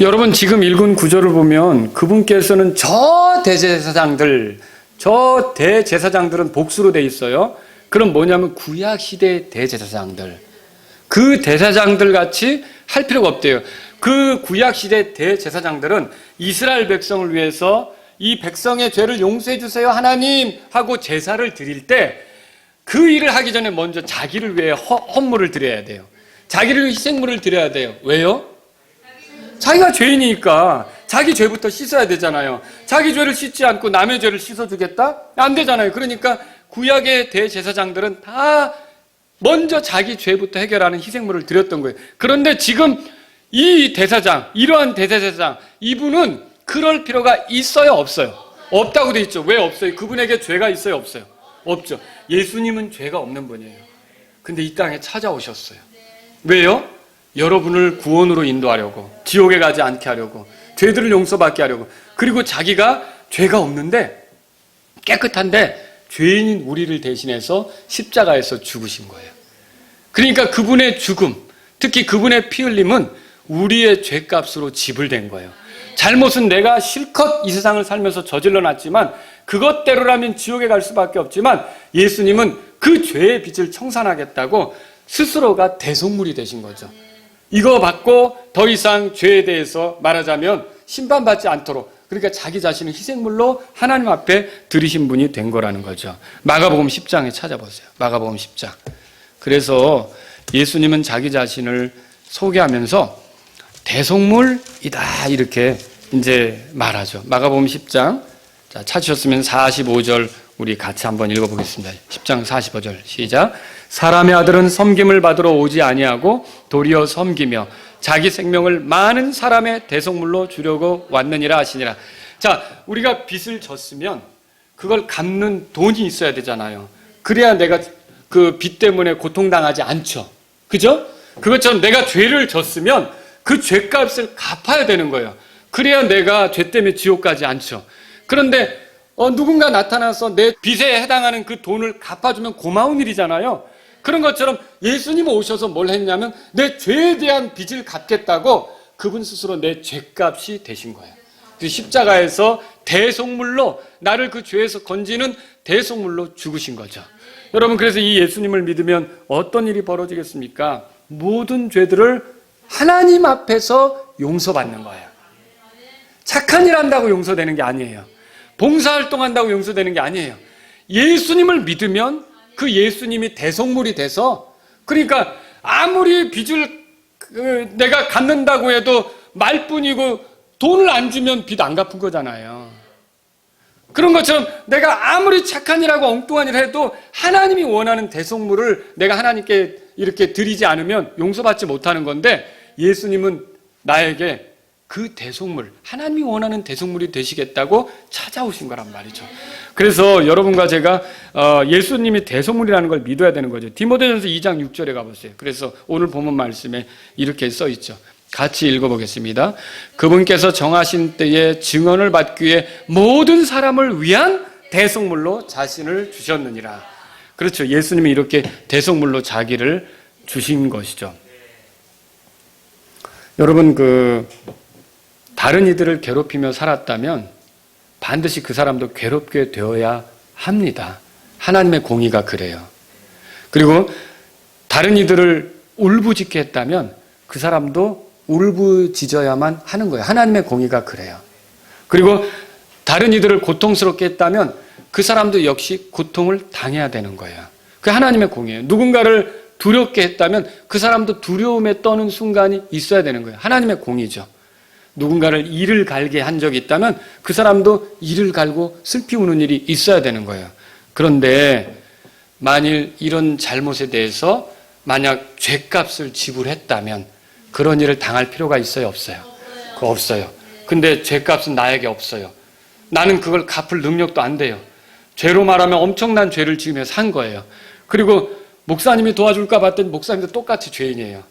A: 여러분 지금 읽은 구절을 보면 그분께서는 저 대제사장들은 복수로 돼 있어요. 그럼 뭐냐면 구약시대 대제사장들. 그 대제사장들 같이 할 필요가 없대요. 그 구약시대 대제사장들은 이스라엘 백성을 위해서 이 백성의 죄를 용서해 주세요 하나님 하고 제사를 드릴 때 그 일을 하기 전에 먼저 자기를 위해 헌물을 드려야 돼요. 자기를 위해 희생물을 드려야 돼요. 왜요? 자기가 죄인이니까 자기 죄부터 씻어야 되잖아요. 자기 죄를 씻지 않고 남의 죄를 씻어주겠다? 안 되잖아요. 그러니까 구약의 대제사장들은 다 먼저 자기 죄부터 해결하는 희생물을 드렸던 거예요. 그런데 지금 이 대사장, 이러한 대제사장, 이분은 그럴 필요가 있어요? 없어요? 없다고 돼 있죠. 왜 없어요? 그분에게 죄가 있어요? 없어요? 없죠. 예수님은 죄가 없는 분이에요. 근데 이 땅에 찾아오셨어요. 왜요? 여러분을 구원으로 인도하려고, 지옥에 가지 않게 하려고, 죄들을 용서받게 하려고, 그리고 자기가 죄가 없는데 깨끗한데 죄인인 우리를 대신해서 십자가에서 죽으신 거예요. 그러니까 그분의 죽음, 특히 그분의 피 흘림은 우리의 죄값으로 지불된 거예요. 잘못은 내가 실컷 이 세상을 살면서 저질러 놨지만 그것대로라면 지옥에 갈 수밖에 없지만 예수님은 그 죄의 빚을 청산하겠다고 스스로가 대속물이 되신 거죠. 이거 받고 더 이상 죄에 대해서 말하자면 심판받지 않도록, 그러니까 자기 자신을 희생물로 하나님 앞에 드리신 분이 된 거라는 거죠. 마가복음 10장에 찾아보세요. 마가복음 10장. 그래서 예수님은 자기 자신을 소개하면서 대속물이다 이렇게 이제 말하죠. 마가복음 10장. 자, 찾으셨으면 45절 우리 같이 한번 읽어보겠습니다. 10장 45절 시작. 사람의 아들은 섬김을 받으러 오지 아니하고 도리어 섬기며 자기 생명을 많은 사람의 대속물로 주려고 왔느니라 하시니라. 자, 우리가 빚을 졌으면 그걸 갚는 돈이 있어야 되잖아요. 그래야 내가 그 빚 때문에 고통당하지 않죠. 그죠? 그것처럼 내가 죄를 졌으면 그 죄값을 갚아야 되는 거예요. 그래야 내가 죄 때문에 지옥 가지 않죠. 그런데 누군가 나타나서 내 빚에 해당하는 그 돈을 갚아주면 고마운 일이잖아요. 그런 것처럼 예수님 오셔서 뭘 했냐면 내 죄에 대한 빚을 갚겠다고 그분 스스로 내 죄값이 되신 거예요. 그 십자가에서 대속물로 나를 그 죄에서 건지는 대속물로 죽으신 거죠. 여러분, 그래서 이 예수님을 믿으면 어떤 일이 벌어지겠습니까? 모든 죄들을 하나님 앞에서 용서받는 거예요. 착한 일 한다고 용서되는 게 아니에요. 봉사활동한다고 용서되는 게 아니에요. 예수님을 믿으면 그 예수님이 대속물이 돼서, 그러니까 아무리 빚을 내가 갚는다고 해도 말뿐이고 돈을 안 주면 빚 안 갚은 거잖아요. 그런 것처럼 내가 아무리 착한 일하고 엉뚱한 일을 해도 하나님이 원하는 대속물을 내가 하나님께 이렇게 드리지 않으면 용서받지 못하는 건데, 예수님은 나에게 그 대속물, 하나님이 원하는 대속물이 되시겠다고 찾아오신 거란 말이죠. 그래서 여러분과 제가 예수님이 대속물이라는 걸 믿어야 되는 거죠. 디모데전서 2장 6절에 가보세요. 그래서 오늘 본문 말씀에 이렇게 써 있죠. 같이 읽어보겠습니다. 그분께서 정하신 때에 증언을 받기 위해 모든 사람을 위한 대속물로 자신을 주셨느니라. 그렇죠. 예수님이 이렇게 대속물로 자기를 주신 것이죠. 여러분, 다른 이들을 괴롭히며 살았다면 반드시 그 사람도 괴롭게 되어야 합니다. 하나님의 공의가 그래요. 그리고 다른 이들을 울부짖게 했다면 그 사람도 울부짖어야만 하는 거예요. 하나님의 공의가 그래요. 그리고 다른 이들을 고통스럽게 했다면 그 사람도 역시 고통을 당해야 되는 거예요. 그게 하나님의 공의예요. 누군가를 두렵게 했다면 그 사람도 두려움에 떠는 순간이 있어야 되는 거예요. 하나님의 공의죠. 누군가를 이를 갈게 한 적이 있다면 그 사람도 이를 갈고 슬피 우는 일이 있어야 되는 거예요. 그런데 만일 이런 잘못에 대해서 만약 죄값을 지불했다면 그런 일을 당할 필요가 있어요, 없어요? 그거 없어요. 근데 죄값은 나에게 없어요. 나는 그걸 갚을 능력도 안 돼요. 죄로 말하면 엄청난 죄를 지으면서 산 거예요. 그리고 목사님이 도와줄까 봤더니 목사님도 똑같이 죄인이에요.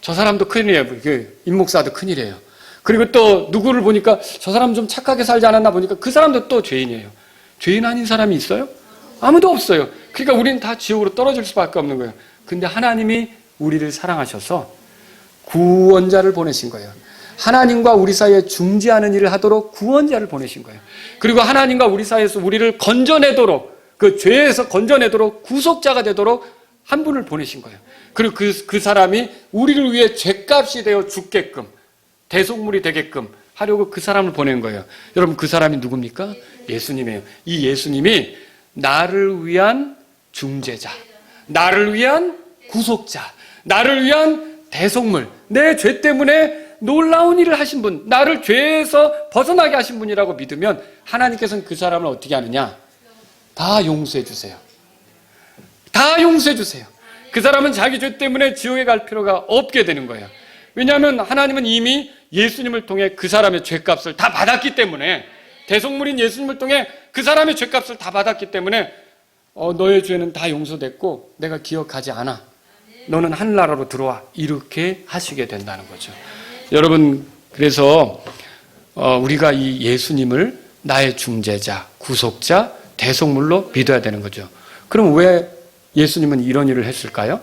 A: 저 사람도 큰일이에요. 임 목사도 큰일이에요. 그리고 또 누구를 보니까 저 사람 좀 착하게 살지 않았나 보니까 그 사람도 또 죄인이에요. 죄인 아닌 사람이 있어요? 아무도 없어요. 그러니까 우리는 다 지옥으로 떨어질 수밖에 없는 거예요. 근데 하나님이 우리를 사랑하셔서 구원자를 보내신 거예요. 하나님과 우리 사이에 중재하는 일을 하도록 구원자를 보내신 거예요. 그리고 하나님과 우리 사이에서 우리를 건져내도록, 그 죄에서 건져내도록 구속자가 되도록 한 분을 보내신 거예요. 그리고 그 사람이 우리를 위해 죄값이 되어 죽게끔, 대속물이 되게끔 하려고 그 사람을 보낸 거예요. 여러분, 그 사람이 누굽니까? 예수님이에요. 이 예수님이 나를 위한 중재자, 나를 위한 구속자, 나를 위한 대속물, 내 죄 때문에 놀라운 일을 하신 분, 나를 죄에서 벗어나게 하신 분이라고 믿으면 하나님께서는 그 사람을 어떻게 하느냐? 다 용서해 주세요. 다 용서해 주세요. 그 사람은 자기 죄 때문에 지옥에 갈 필요가 없게 되는 거예요. 왜냐하면 하나님은 이미 예수님을 통해 그 사람의 죄값을 다 받았기 때문에, 대속물인 예수님을 통해 그 사람의 죄값을 다 받았기 때문에 너의 죄는 다 용서됐고 내가 기억하지 않아. 너는 하늘나라로 들어와. 이렇게 하시게 된다는 거죠. 여러분, 그래서 우리가 이 예수님을 나의 중재자, 구속자, 대속물로 믿어야 되는 거죠. 그럼 왜 예수님은 이런 일을 했을까요?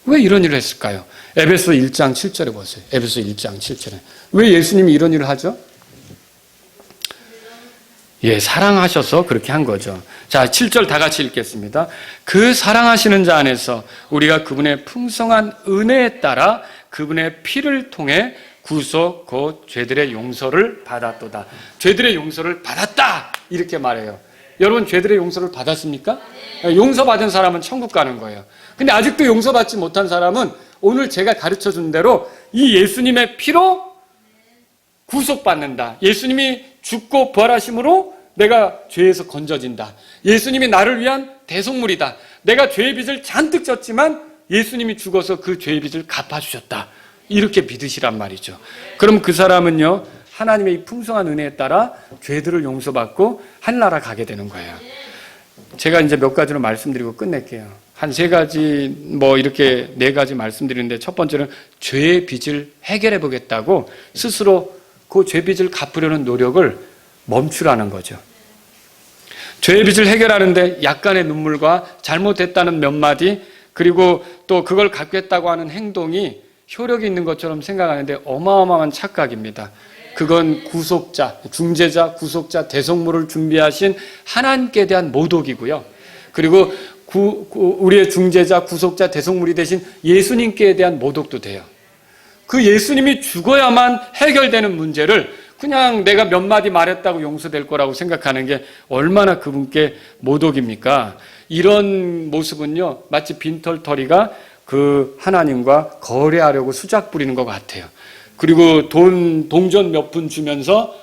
A: 왜 이런 일을 했을까요? 에베소 1장 7절에 보세요. 에베소 1장 7절에. 왜 예수님이 이런 일을 하죠? 사랑하셔서 그렇게 한 거죠. 자, 7절 다 같이 읽겠습니다. 그 사랑하시는 자 안에서 우리가 그분의 풍성한 은혜에 따라 그분의 피를 통해 구속 곧 죄들의 용서를 받았도다. 죄들의 용서를 받았다, 이렇게 말해요. 여러분, 죄들의 용서를 받았습니까? 용서받은 사람은 천국 가는 거예요. 근데 아직도 용서받지 못한 사람은 오늘 제가 가르쳐준 대로 이 예수님의 피로 구속받는다. 예수님이 죽고 부활하심으로 내가 죄에서 건져진다. 예수님이 나를 위한 대속물이다. 내가 죄의 빚을 잔뜩 졌지만 예수님이 죽어서 그 죄의 빚을 갚아주셨다. 이렇게 믿으시란 말이죠. 그럼 그 사람은요, 하나님의 이 풍성한 은혜에 따라 죄들을 용서받고 하늘나라 가게 되는 거예요. 제가 이제 몇 가지로 말씀드리고 끝낼게요. 한 세 가지, 뭐 이렇게 네 가지 말씀드리는데, 첫 번째는 죄의 빚을 해결해 보겠다고 스스로 그 죄 빚을 갚으려는 노력을 멈추라는 거죠. 죄의 빚을 해결하는데 약간의 눈물과 잘못했다는 몇 마디, 그리고 또 그걸 갚겠다고 하는 행동이 효력이 있는 것처럼 생각하는데 어마어마한 착각입니다. 그건 구속자, 중재자, 구속자, 대속물을 준비하신 하나님께 대한 모독이고요. 그리고 우리의 중재자, 구속자, 대속물이 되신 예수님께 대한 모독도 돼요. 그 예수님이 죽어야만 해결되는 문제를 그냥 내가 몇 마디 말했다고 용서될 거라고 생각하는 게 얼마나 그분께 모독입니까? 이런 모습은요, 마치 빈털터리가 그 하나님과 거래하려고 수작 부리는 것 같아요. 그리고 동전 몇 푼 주면서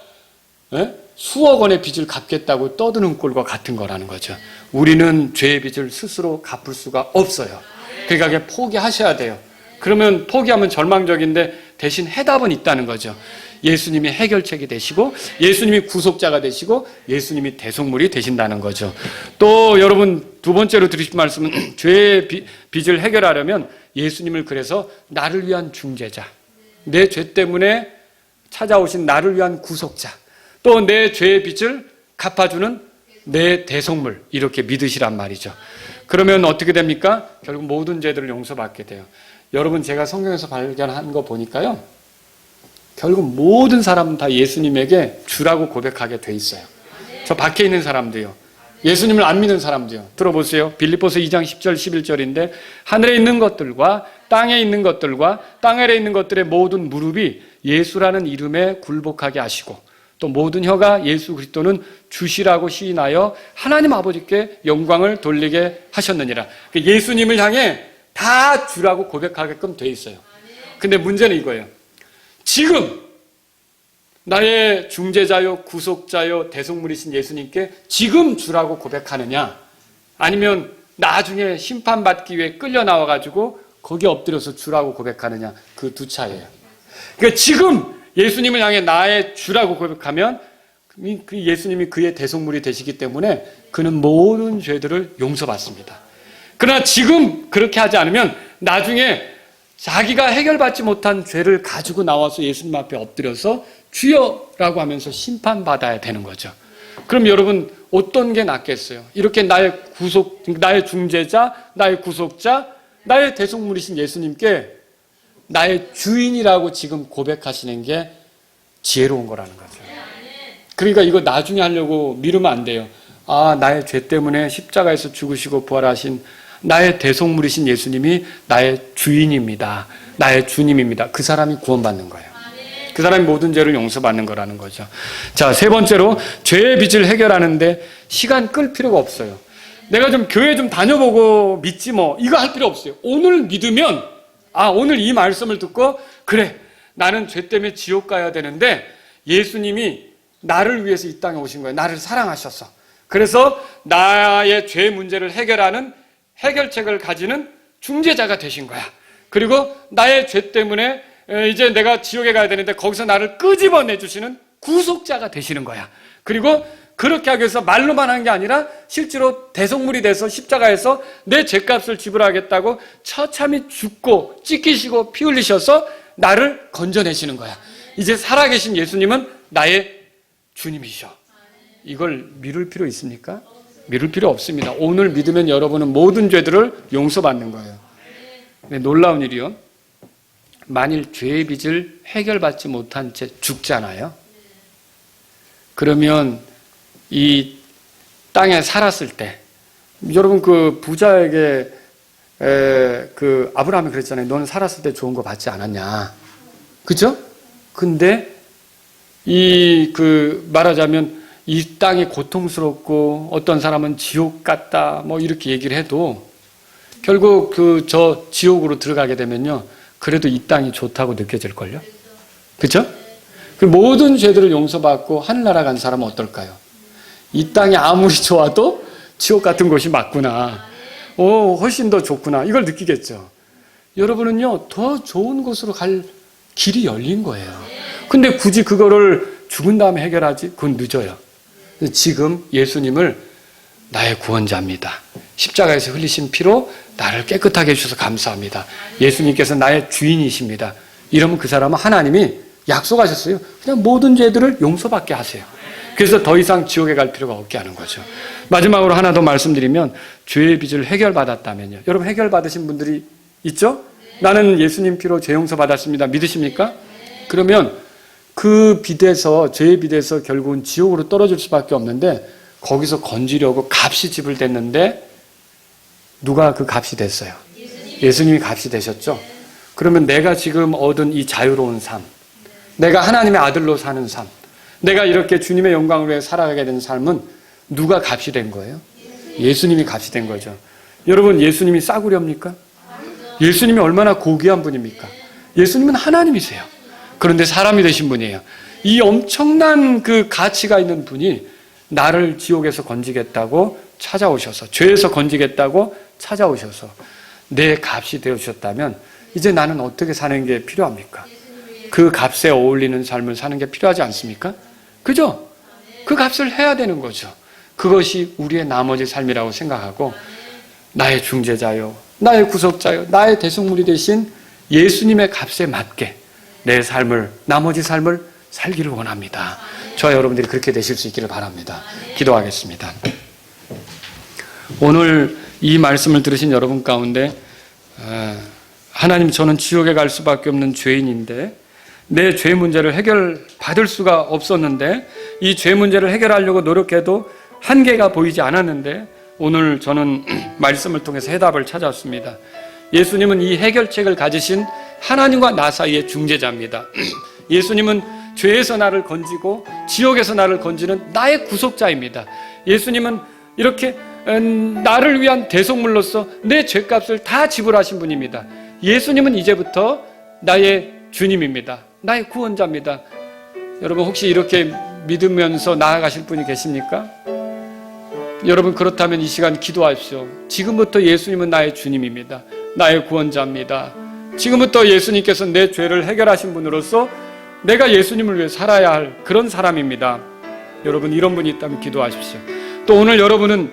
A: 수억 원의 빚을 갚겠다고 떠드는 꼴과 같은 거라는 거죠. 우리는 죄의 빚을 스스로 갚을 수가 없어요. 그러니까 그게 포기하셔야 돼요. 그러면 포기하면 절망적인데 대신 해답은 있다는 거죠. 예수님이 해결책이 되시고 예수님이 구속자가 되시고 예수님이 대속물이 되신다는 거죠. 또 여러분 두 번째로 들으신 말씀은 죄의 빚을 해결하려면 예수님을 그래서 나를 위한 중재자, 내 죄 때문에 찾아오신 나를 위한 구속자, 또 내 죄의 빚을 갚아주는 내 대속물, 이렇게 믿으시란 말이죠. 그러면 어떻게 됩니까? 결국 모든 죄들을 용서받게 돼요. 여러분, 제가 성경에서 발견한 거 보니까요, 결국 모든 사람은 다 예수님에게 주라고 고백하게 돼 있어요. 저 밖에 있는 사람도요, 예수님을 안 믿는 사람도요. 들어보세요. 빌립보서 2장 10절 11절인데 하늘에 있는 것들과 땅에 있는 것들과 땅 아래에 있는 것들의 모든 무릎이 예수라는 이름에 굴복하게 하시고 또 모든 혀가 예수 그리스도는 주시라고 시인하여 하나님 아버지께 영광을 돌리게 하셨느니라. 예수님을 향해 다 주라고 고백하게끔 돼 있어요. 근데 문제는 이거예요. 지금 나의 중재자요, 구속자요, 대속물이신 예수님께 지금 주라고 고백하느냐, 아니면 나중에 심판받기 위해 끌려 나와가지고 거기 엎드려서 주라고 고백하느냐, 그 두 차이예요. 그러니까 지금 예수님을 향해 나의 주라고 고백하면 그 예수님이 그의 대속물이 되시기 때문에 그는 모든 죄들을 용서받습니다. 그러나 지금 그렇게 하지 않으면 나중에 자기가 해결받지 못한 죄를 가지고 나와서 예수님 앞에 엎드려서 주여라고 하면서 심판받아야 되는 거죠. 그럼 여러분 어떤 게 낫겠어요? 이렇게 나의 중재자, 나의 구속자, 나의 대속물이신 예수님께 나의 주인이라고 지금 고백하시는 게 지혜로운 거라는 거죠. 그러니까 이거 나중에 하려고 미루면 안 돼요. 아, 나의 죄 때문에 십자가에서 죽으시고 부활하신 나의 대속물이신 예수님이 나의 주인입니다. 나의 주님입니다. 그 사람이 구원받는 거예요. 그 사람이 모든 죄를 용서받는 거라는 거죠. 자, 세 번째로 죄의 빚을 해결하는데 시간 끌 필요가 없어요. 내가 좀 교회 좀 다녀보고 믿지 뭐 이거 할 필요 없어요. 오늘 믿으면 오늘 이 말씀을 듣고 그래, 나는 죄 때문에 지옥 가야 되는데 예수님이 나를 위해서 이 땅에 오신 거예요. 나를 사랑하셔서. 그래서 나의 죄 문제를 해결하는 해결책을 가지는 중재자가 되신 거야. 그리고 나의 죄 때문에 이제 내가 지옥에 가야 되는데 거기서 나를 끄집어내 주시는 구속자가 되시는 거야. 그리고 그렇게 하기 위해서 말로만 한 게 아니라 실제로 대속물이 돼서 십자가에서 내 죄값을 지불하겠다고 처참히 죽고 찢기시고 피 흘리셔서 나를 건져내시는 거야. 이제 살아계신 예수님은 나의 주님이셔. 이걸 미룰 필요 있습니까? 미룰 필요 없습니다. 오늘 믿으면 여러분은 모든 죄들을 용서받는 거예요. 근데 놀라운 일이요, 만일 죄의 빚을 해결받지 못한 채 죽잖아요. 그러면 이 땅에 살았을 때, 여러분 그 부자에게 그 아브라함이 그랬잖아요. 너는 살았을 때 좋은 거 받지 않았냐, 그죠? 근데 말하자면 이 땅이 고통스럽고 어떤 사람은 지옥 같다 뭐 이렇게 얘기를 해도 결국 저 지옥으로 들어가게 되면요, 그래도 이 땅이 좋다고 느껴질걸요? 그렇죠? 그 모든 죄들을 용서받고 하늘나라 간 사람은 어떨까요? 이 땅이 아무리 좋아도 지옥 같은 곳이 맞구나, 훨씬 더 좋구나, 이걸 느끼겠죠. 여러분은요, 더 좋은 곳으로 갈 길이 열린 거예요. 근데 굳이 그거를 죽은 다음에 해결하지? 그건 늦어요. 지금 예수님을 나의 구원자입니다, 십자가에서 흘리신 피로 나를 깨끗하게 해주셔서 감사합니다. 예수님께서 나의 주인이십니다. 이러면 그 사람은 하나님이 약속하셨어요. 그냥 모든 죄들을 용서받게 하세요. 그래서 더 이상 지옥에 갈 필요가 없게 하는 거죠. 마지막으로 하나 더 말씀드리면, 죄의 빚을 해결받았다면요. 여러분 해결받으신 분들이 있죠? 나는 예수님 피로 죄 용서 받았습니다. 믿으십니까? 그러면 그 빚에서, 죄의 빚에서 결국은 지옥으로 떨어질 수밖에 없는데, 거기서 건지려고 값이 지불됐는데 누가 그 값이 됐어요? 예수님이 값이 되셨죠? 그러면 내가 지금 얻은 이 자유로운 삶, 내가 하나님의 아들로 사는 삶, 내가 이렇게 주님의 영광을 위해 살아가게 된 삶은 누가 값이 된 거예요? 예수님이 값이 된 거죠. 여러분, 예수님이 싸구려입니까? 예수님이 얼마나 고귀한 분입니까? 예수님은 하나님이세요. 그런데 사람이 되신 분이에요. 이 엄청난 그 가치가 있는 분이 나를 지옥에서 건지겠다고 찾아오셔서, 죄에서 건지겠다고 찾아오셔서 내 값이 되어주셨다면 이제 나는 어떻게 사는 게 필요합니까? 그 값에 어울리는 삶을 사는 게 필요하지 않습니까? 그죠? 그 값을 해야 되는 거죠. 그것이 우리의 나머지 삶이라고 생각하고, 나의 중재자요, 나의 구속자요, 나의 대속물이 되신 예수님의 값에 맞게 내 삶을, 나머지 삶을 살기를 원합니다. 저와 여러분들이 그렇게 되실 수 있기를 바랍니다. 기도하겠습니다. 오늘 이 말씀을 들으신 여러분 가운데, 하나님, 저는 지옥에 갈 수밖에 없는 죄인인데 내 죄 문제를 해결받을 수가 없었는데, 이 죄 문제를 해결하려고 노력해도 한계가 보이지 않았는데, 오늘 저는 말씀을 통해서 해답을 찾았습니다. 예수님은 이 해결책을 가지신 하나님과 나 사이의 중재자입니다. 예수님은 죄에서 나를 건지고 지옥에서 나를 건지는 나의 구속자입니다. 예수님은 이렇게 나를 위한 대속물로서 내 죄값을 다 지불하신 분입니다. 예수님은 이제부터 나의 주님입니다. 나의 구원자입니다. 여러분, 혹시 이렇게 믿으면서 나아가실 분이 계십니까? 여러분, 그렇다면 이 시간 기도하십시오. 지금부터 예수님은 나의 주님입니다. 나의 구원자입니다. 지금부터 예수님께서 내 죄를 해결하신 분으로서 내가 예수님을 위해 살아야 할 그런 사람입니다. 여러분, 이런 분이 있다면 기도하십시오. 또 오늘 여러분은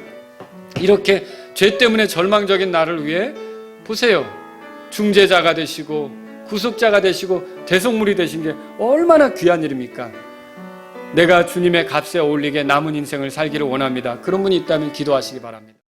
A: 이렇게 죄 때문에 절망적인 나를 위해, 보세요, 중재자가 되시고 구속자가 되시고 대속물이 되신 게 얼마나 귀한 일입니까? 내가 주님의 값에 어울리게 남은 인생을 살기를 원합니다. 그런 분이 있다면 기도하시기 바랍니다.